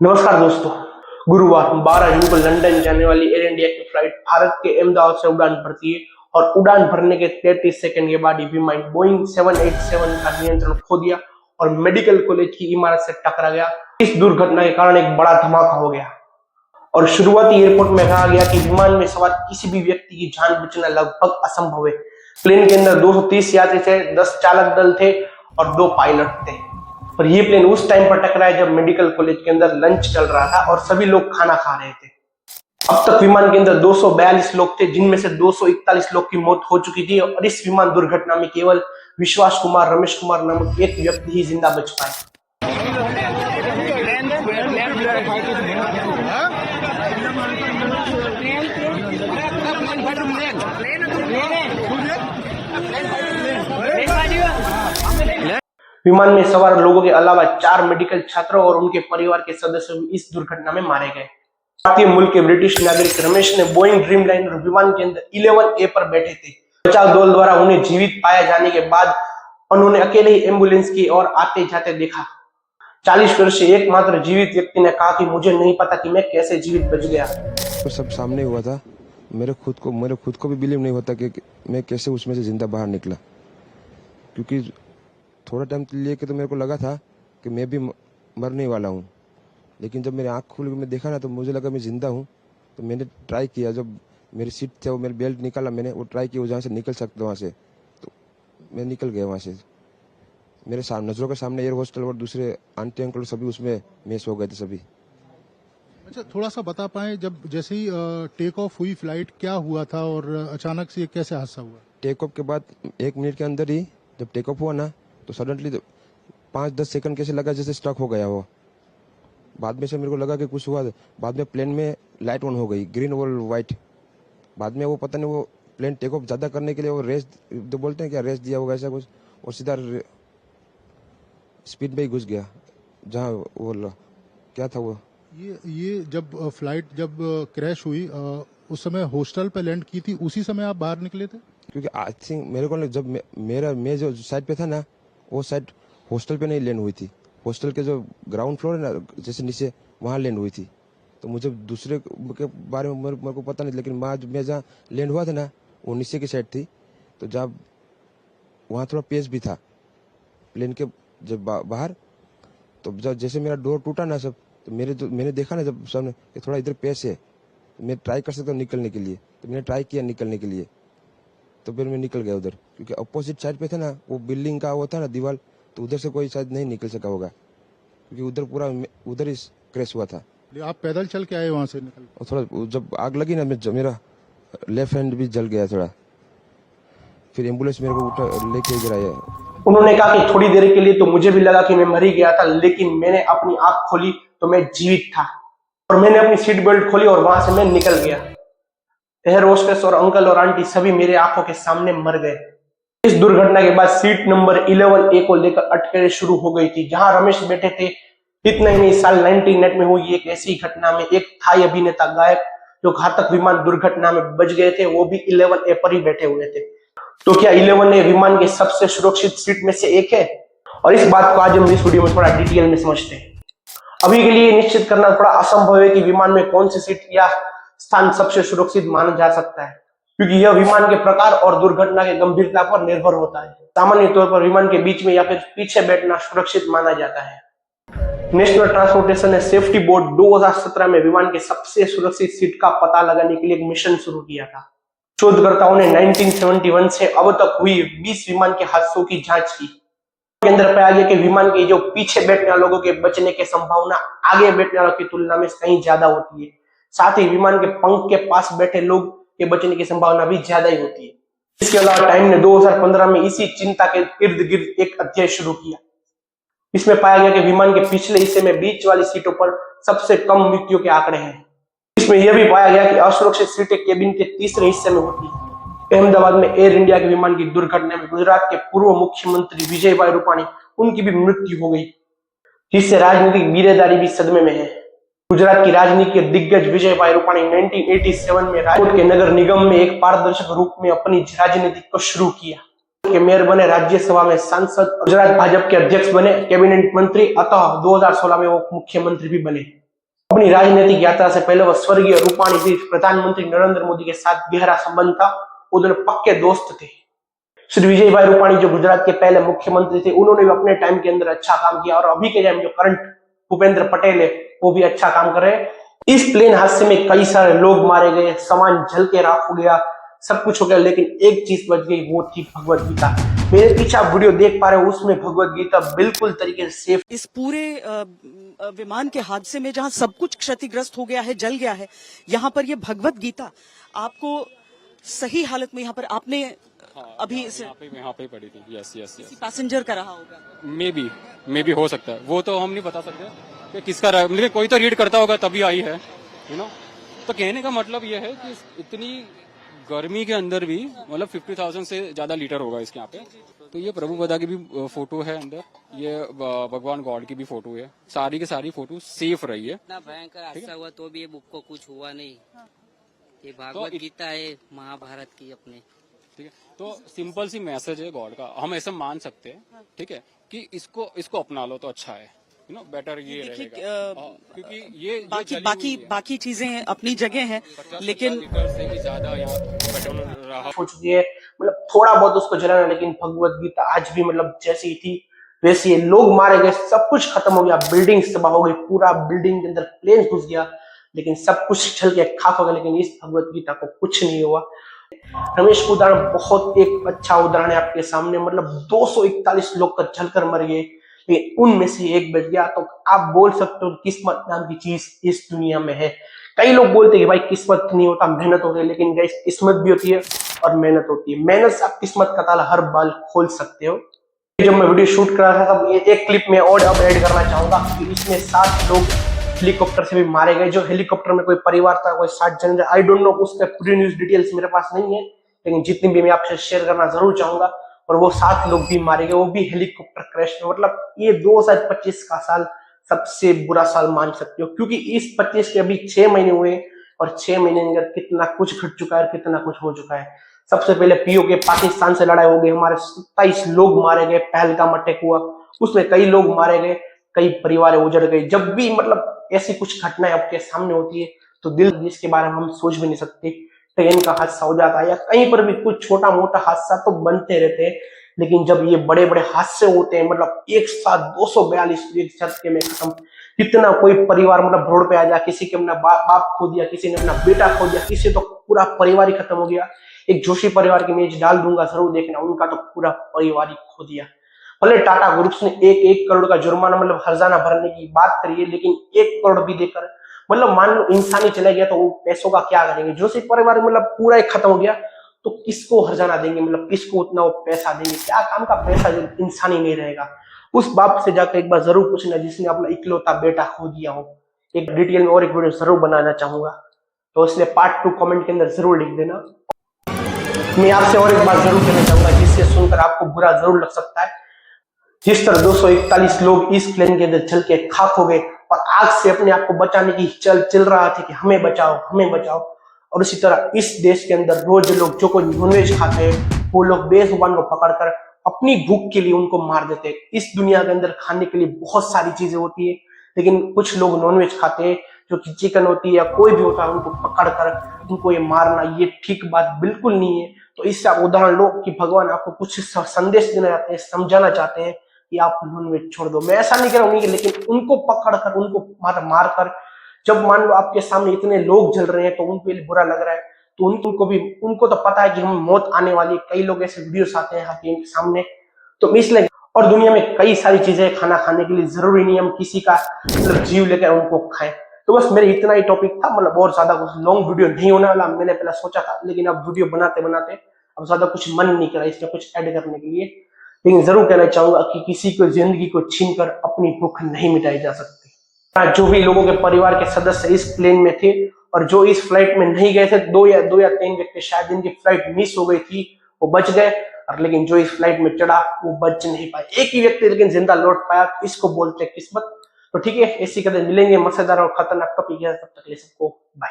नमस्कार दोस्तों। गुरुवार 12 जून को लंदन जाने वाली एयर इंडिया की फ्लाइट भारत के अहमदाबाद से उड़ान भरती है और उड़ान भरने के 33 सेकंड के बाद विमान बोइंग 787 का नियंत्रण खो दिया और मेडिकल कॉलेज की इमारत से टकरा गया। इस दुर्घटना के कारण एक बड़ा धमाका हो गया और शुरुआती एयरपोर्ट में कहा गया कि विमान में सवार किसी भी व्यक्ति की जान बचना लगभग असंभव है। प्लेन के अंदर 230 यात्री थे, 10 चालक दल थे और 2 पायलट थे। और ये प्लेन उस टाइम पर टकराया जब मेडिकल कॉलेज के अंदर लंच चल रहा था और सभी लोग खाना खा रहे थे। अब तक विमान के अंदर 242 लोग थे, जिनमें से 241 लोग की मौत हो चुकी थी और इस विमान दुर्घटना में केवल विश्वास कुमार रमेश कुमार नामक एक व्यक्ति ही जिंदा बच पाए। विमान में सवार लोगों के अलावा 4 मेडिकल छात्रों और उनके परिवार के सदस्य भी इस दुर्घटना में मारे गए। भारतीय मूल के ब्रिटिश नागरिक रमेश ने बोइंग ड्रीमलाइनर विमान के अंदर 11A पर बैठे थे। बचाव दल द्वारा उन्हें जीवित पाए जाने के बाद उन्होंने अकेले ही एम्बुलेंस की ओर आते जाते देखा। 40 वर्षीय एकमात्र जीवित व्यक्ति ने कहा कि मुझे नहीं पता कि मैं कैसे जीवित बच गया। तो सब सामने हुआ था। मेरे खुद को भी बिलीव नहीं होता कि मैं कैसे उसमें से जिंदा बाहर निकला, क्योंकि थोड़ा टाइम लिए के तो मेरे को लगा था कि मैं भी मरने वाला हूँ, लेकिन जब मेरी आँख खुल के मैं देखा ना तो मुझे लगा मैं जिंदा हूँ। तो मैंने ट्राई किया, जब मेरी सीट थे वो मेरी बेल्ट निकाला, मैंने वो ट्राई किया जहाँ से निकल सकता वहाँ से, तो मैं निकल गया वहाँ से। मेरे नज़रों के सामने एयर होस्टल और दूसरे आंटी अंकल सभी उसमें मेस हो गए थे सभी। अच्छा, थोड़ा सा बता पाएं, जब जैसे ही टेक ऑफ हुई फ्लाइट क्या हुआ था और अचानक से कैसे हादसा हुआ? टेक ऑफ के बाद 1 मिनट के अंदर ही जब टेक ऑफ हुआ ना तो सडनली 5-10 सेकंड कैसे लगा जैसे स्टक हो गया वो। बाद में से मेरे को लगा कि कुछ हुआ। बाद में प्लेन में लाइट ऑन हो गई, ग्रीन और वाइट। बाद में वो पता नहीं वो प्लेन टेक ऑफ ज्यादा करने के लिए वो रेस जो बोलते हैं क्या, रेस दिया होगा ऐसा कुछ, और सीधा स्पीड में ही घुस गया जहाँ वो क्या था वो। ये जब फ्लाइट जब क्रैश हुई उस समय हॉस्टल पे लैंड की थी, उसी समय आप बाहर निकले थे? क्योंकि आई थिंक मेरे को जब मैं जो साइड पे था ना वो साइड हॉस्टल पे नहीं लैंड हुई थी। हॉस्टल के जो ग्राउंड फ्लोर है ना जैसे नीचे, वहाँ लैंड हुई थी। तो मुझे दूसरे के बारे में मेरे को पता नहीं, लेकिन मैं जहाँ लैंड हुआ था ना वो नीचे की साइड थी। तो जब वहाँ थोड़ा पेस भी था प्लेन के जब बाहर, तो जब जैसे मेरा डोर टूटा ना सब, तो मैंने देखा ना जब सामने कि थोड़ा इधर पेस है, तो मैं ट्राई कर सकता हूँ निकलने के लिए। तो मैंने ट्राई किया निकलने के लिए, तो फिर मैं निकल गया उधर, क्योंकि अपोजिट साइड पे था ना वो बिल्डिंग का वो था ना दीवार, तो उधर से कोई शायद नहीं निकल सका होगा, क्योंकि उधर पूरा उधर ही क्रैश हुआ था। आप पैदल चल के आए वहां से निकल? और थोड़ा जब आग लगी ना मेरा लेफ्ट हैंड भी जल गया थोड़ा। फिर एम्बुलेंस मेरे को उठा लेके इधर आया। उन्होंने कहा कि थोड़ी देर के लिए तो मुझे भी लगा कि मैं मर ही गया था, लेकिन मैंने अपनी आंख खोली तो मैं जीवित था और मैंने अपनी सीट बेल्ट खोली और वहां से मैं निकल गया। एयर होस्टेस और अंकल और आंटी सभी मेरे आंखों के सामने मर गए। इस दुर्घटना के बाद सीट नंबर 11A को लेकर अटकलें शुरू हो गई थी, जहां रमेश बैठे थे। इतना ही नहीं, साल 1998 में हुई एक ऐसी घटना में एक थाई अभिनेता गायक जो घातक विमान दुर्घटना में बच गए थे, वो भी 11A पर ही बैठे हुए थे। तो क्या 11A विमान के सबसे सुरक्षित सीट में से एक है? और इस बात को आज हम इस वीडियो में थोड़ा डिटेल में समझते हैं। अभी के लिए निश्चित करना थोड़ा असंभव है कि विमान में कौन सी सीट या स्थान सबसे सुरक्षित माना जा सकता है, क्योंकि यह विमान के प्रकार और दुर्घटना के गंभीरता पर निर्भर होता है। सामान्य तौर पर विमान के बीच में या फिर पीछे बैठना सुरक्षित माना जाता है। National transportation and safety board 2017 में विमान के सबसे सुरक्षित सीट का पता लगाने के लिए एक मिशन शुरू किया था। शोधकर्ताओं ने 1971 से अब तक हुई 20 विमान के हादसों की जांच की। के अंदर पाया गया कि विमान के जो पीछे बैठने वाले लोगों के बचने की संभावना आगे बैठने वालों की तुलना में कहीं ज्यादा होती है। साथ ही विमान के पंख के पास बैठे लोग के बचने की संभावना भी ज्यादा ही होती है। इसके अलावा टाइम ने 2015 में इसी चिंता के इर्द गिर्द एक अध्ययन शुरू किया। इसमें पाया गया कि विमान के पिछले हिस्से में बीच वाली सीटों पर सबसे कम मृत्यु के आंकड़े हैं। इसमें यह भी पाया गया कि असुरक्षित सीटें केबिन के तीसरे हिस्से में होती है। अहमदाबाद में एयर इंडिया के विमान की दुर्घटना में गुजरात के पूर्व मुख्यमंत्री विजयभाई रूपाणी उनकी भी मृत्यु हो गई, जिससे राजनीतिक बीरेदारी भी सदमे में है। गुजरात की राजनीति के दिग्गज विजयभाई रूपाणी 1987 में राजकोट के नगर निगम में एक पारदर्शक रूप में अपनी राजनीति को शुरू किया। के मेयर बने, राज्यसभा में सांसद, गुजरात भाजपा के अध्यक्ष बने, कैबिनेट मंत्री, अतः 2016 में वो मुख्यमंत्री भी बने। अपनी राजनीतिक यात्रा से पहले वह स्वर्गीय रूपाणी जी प्रधानमंत्री नरेंद्र मोदी के साथ गहरा संबंध था, वो दोनों पक्के दोस्त थे। श्री विजय भाई रूपाणी जो गुजरात के पहले मुख्यमंत्री थे, उन्होंने भी अपने टाइम के अंदर अच्छा काम किया और अभी के टाइम जो करंट भूपेंद्र पटेल है वो भी अच्छा काम कर रहे हैं। इस प्लेन हादसे में कई सारे लोग मारे गए, सामान जल के राख हो गया, सब कुछ हो गया, लेकिन एक चीज बच गई, वो थी भगवत गीता। मेरे पीछे आप वीडियो देख पा रहे हो, उसमें भगवत गीता बिल्कुल तरीके से सेफ। इस पूरे विमान के हादसे में जहां सब कुछ क्षतिग्रस्त हो गया है, जल गया है, यहाँ पर ये भगवत गीता आपको सही हालत में यहाँ पर आपने अभी यहाँ पे पड़ी थी। यस यस यस, पैसेंजर का रहा होगा। मे बी हो सकता है, वो तो हम नहीं बता सकते कि किसका रहा, लेकिन कोई तो रीड करता होगा तभी आई है, यू नो। तो कहने का मतलब ये है कि इतनी गर्मी के अंदर भी मतलब 50,000 से ज्यादा लीटर होगा इसके यहाँ पे। तो ये प्रभु बदा की भी फोटो है अंदर, ये भगवान गॉड की भी फोटो है, सारी की सारी फोटो सेफ रही है। इतना भयंकर हादसा हुआ तो भी ये बुक को कुछ हुआ नहीं। ये भागवत गीता है महाभारत की अपने, ठीक है। तो सिंपल सी मैसेज है गॉड का, हम ऐसे मान सकते हैं, ठीक है, कि इसको अपना लो तो अच्छा है, यू नो, बेटर ये रहेगा। क्योंकि ये बाकी चीजें अपनी जगह हैं, लेकिन से भी ज्यादा यहाँ पेट्रोल रहा हो चुकी है, मतलब थोड़ा बहुत उसको जलाना, लेकिन भगवत गीता आज भी मतलब जैसी थी वैसी है। लोग मारे गए, सब कुछ खत्म हो गया, बिल्डिंग तबाह हो गई, पूरा बिल्डिंग के अंदर प्लेन घुस गया, लेकिन सब कुछ जल के खाक हो गया, लेकिन इस भगवत गीता को कुछ नहीं हुआ। रमेश का उदाहरण बहुत एक अच्छा उदाहरण है आपके सामने, मतलब 241 लोग का जलकर मर गए, लेकिन उनमें से एक बच गया। तो आप बोल सकते हो किस्मत नाम की चीज इस दुनिया में है। कई लोग बोलते हैं कि भाई किस्मत नहीं होता, मेहनत होती है, लेकिन गाइस किस्मत भी होती है और मेहनत होती है। मेहनत से आप किस्मत का ताला हर बार खोल सकते हो। जब मैं वीडियो शूट कर रहा था तब ये एक क्लिप में और अब ऐड करना चाहूंगा कि इसमें 7 लोग हेलीकॉप्टर से भी मारे गए। जो हेलीकॉप्टर में कोई परिवार था, कोई 60 जन, आई डोंट नो, उसका पूरी न्यूज डिटेल्स मेरे पास नहीं है, लेकिन जितनी भी मैं आपसे शेयर करना जरूर चाहूंगा। और वो 7 लोग भी मारे गए, वो भी हेलीकॉप्टर क्रैश में। मतलब ये 2025 का साल सबसे बुरा साल मान सकते हो, क्योंकि इस 25 के अभी 6 महीने हुए और 6 महीने अंदर कितना कुछ घट चुका है और कितना कुछ हो चुका है। सबसे पहले पीओ के पाकिस्तान से लड़ाई हो गई, हमारे 27 लोग मारे गए, पहलगाम अटैक हुआ, उसमें कई लोग मारे गए, कई परिवार उजड़ गए। जब भी मतलब ऐसी कुछ घटनाएं आपके सामने होती है तो दिल जिसके बारे में हम सोच भी नहीं सकते। ट्रेन का हादसा हो जाता है या कहीं पर भी कुछ छोटा मोटा हादसा तो बनते रहते हैं, लेकिन जब ये बड़े बड़े हादसे होते हैं, मतलब एक साथ 242 एक झटके में खत्म, कितना कोई परिवार मतलब रोड पे आ जाए, किसी के अपना बाप खो दिया, किसी ने अपना बेटा खो दिया, किसी तो पूरा परिवार ही खत्म हो गया। एक जोशी परिवार की इमेज डाल दूंगा, जरूर देखना, उनका तो पूरा परिवार ही खो दिया। भले टाटा ग्रुप्स ने 1 करोड़ का जुर्माना मतलब हर्जाना भरने की बात करी है, लेकिन 1 करोड़ भी देकर मतलब मान लो इंसान ही चला गया तो वो पैसों का क्या करेंगे। जोशी परिवार मतलब पूरा ही खत्म हो गया तो किसको हर्जाना देंगे, मतलब किसको उतना वो पैसा देंगे, क्या काम का पैसा, जो इंसान ही नहीं रहेगा। उस बाप से जाकर एक बार जरूर पूछना जिसने अपना इकलौता बेटा खो दिया हो। एक डिटेल में और एक वीडियो जरूर बनाना चाहूंगा, तो इसलिए पार्ट 2 कमेंट के अंदर जरूर लिख देना। मैं आपसे और एक बात जरूर कहना चाहूंगा जिससे सुनकर आपको बुरा जरूर लग सकता है। जिस तरह 241 लोग इस प्लेन के अंदर जल के खाक हो गए और आग से अपने आप को बचाने की चल रहा था कि हमें बचाओ हमें बचाओ, और उसी तरह इस देश के अंदर रोज लोग जो कोई नॉनवेज खाते हैं वो लोग बेजुबान को पकड़कर अपनी भूख के लिए उनको मार देते हैं। इस दुनिया के अंदर खाने के लिए बहुत सारी चीजें होती है, लेकिन कुछ लोग नॉनवेज खाते हैं, जो कि चिकन होती है या कोई भी होता है, उनको पकड़कर उनको ये मारना ये ठीक बात बिल्कुल नहीं है। तो इससे आप उदाहरण लो कि भगवान आपको कुछ संदेश देना चाहते हैं, समझाना चाहते हैं कि आप नॉनवेज छोड़ दो। मैं ऐसा नहीं कह रहा हूँ, लेकिन उनको पकड़कर उनको मार कर, जब मान लो आपके सामने इतने लोग जल रहे हैं तो उनको लिए बुरा लग रहा है, तो उनको तो पता है कि हम मौत आने वाली है। कई लोग ऐसे वीडियोस आते हैं आपके सामने, तो इसलिए और दुनिया में कई सारी चीजें खाना खाने के लिए, जरूरी नहीं हम किसी का मतलब जीव लेकर उनको खाएं। तो बस मेरे इतना ही टॉपिक था, मतलब और ज्यादा कुछ लॉन्ग वीडियो नहीं होने वाला, मैंने पहले सोचा था, लेकिन अब वीडियो बनाते बनाते अब ज्यादा कुछ मन नहीं करा इसमें कुछ ऐड करने के लिए। लेकिन जरूर कहना चाहूंगा कि किसी को जिंदगी को छीनकर अपनी भूख नहीं मिटाई जा सकती। जो भी लोगों के परिवार के सदस्य इस प्लेन में थे और जो इस फ्लाइट में नहीं गए थे, दो या 3 व्यक्ति शायद जिनकी फ्लाइट मिस हो गई थी वो बच गए, और लेकिन जो इस फ्लाइट में चढ़ा वो बच नहीं पाए। एक ही व्यक्ति लेकिन जिंदा लौट पाया, इसको बोलते हैं किस्मत। तो ठीक है, ऐसी कदर मिलेंगे मजेदार और खतरनाक टॉपिक है, तब तक के लिए सबको बाय।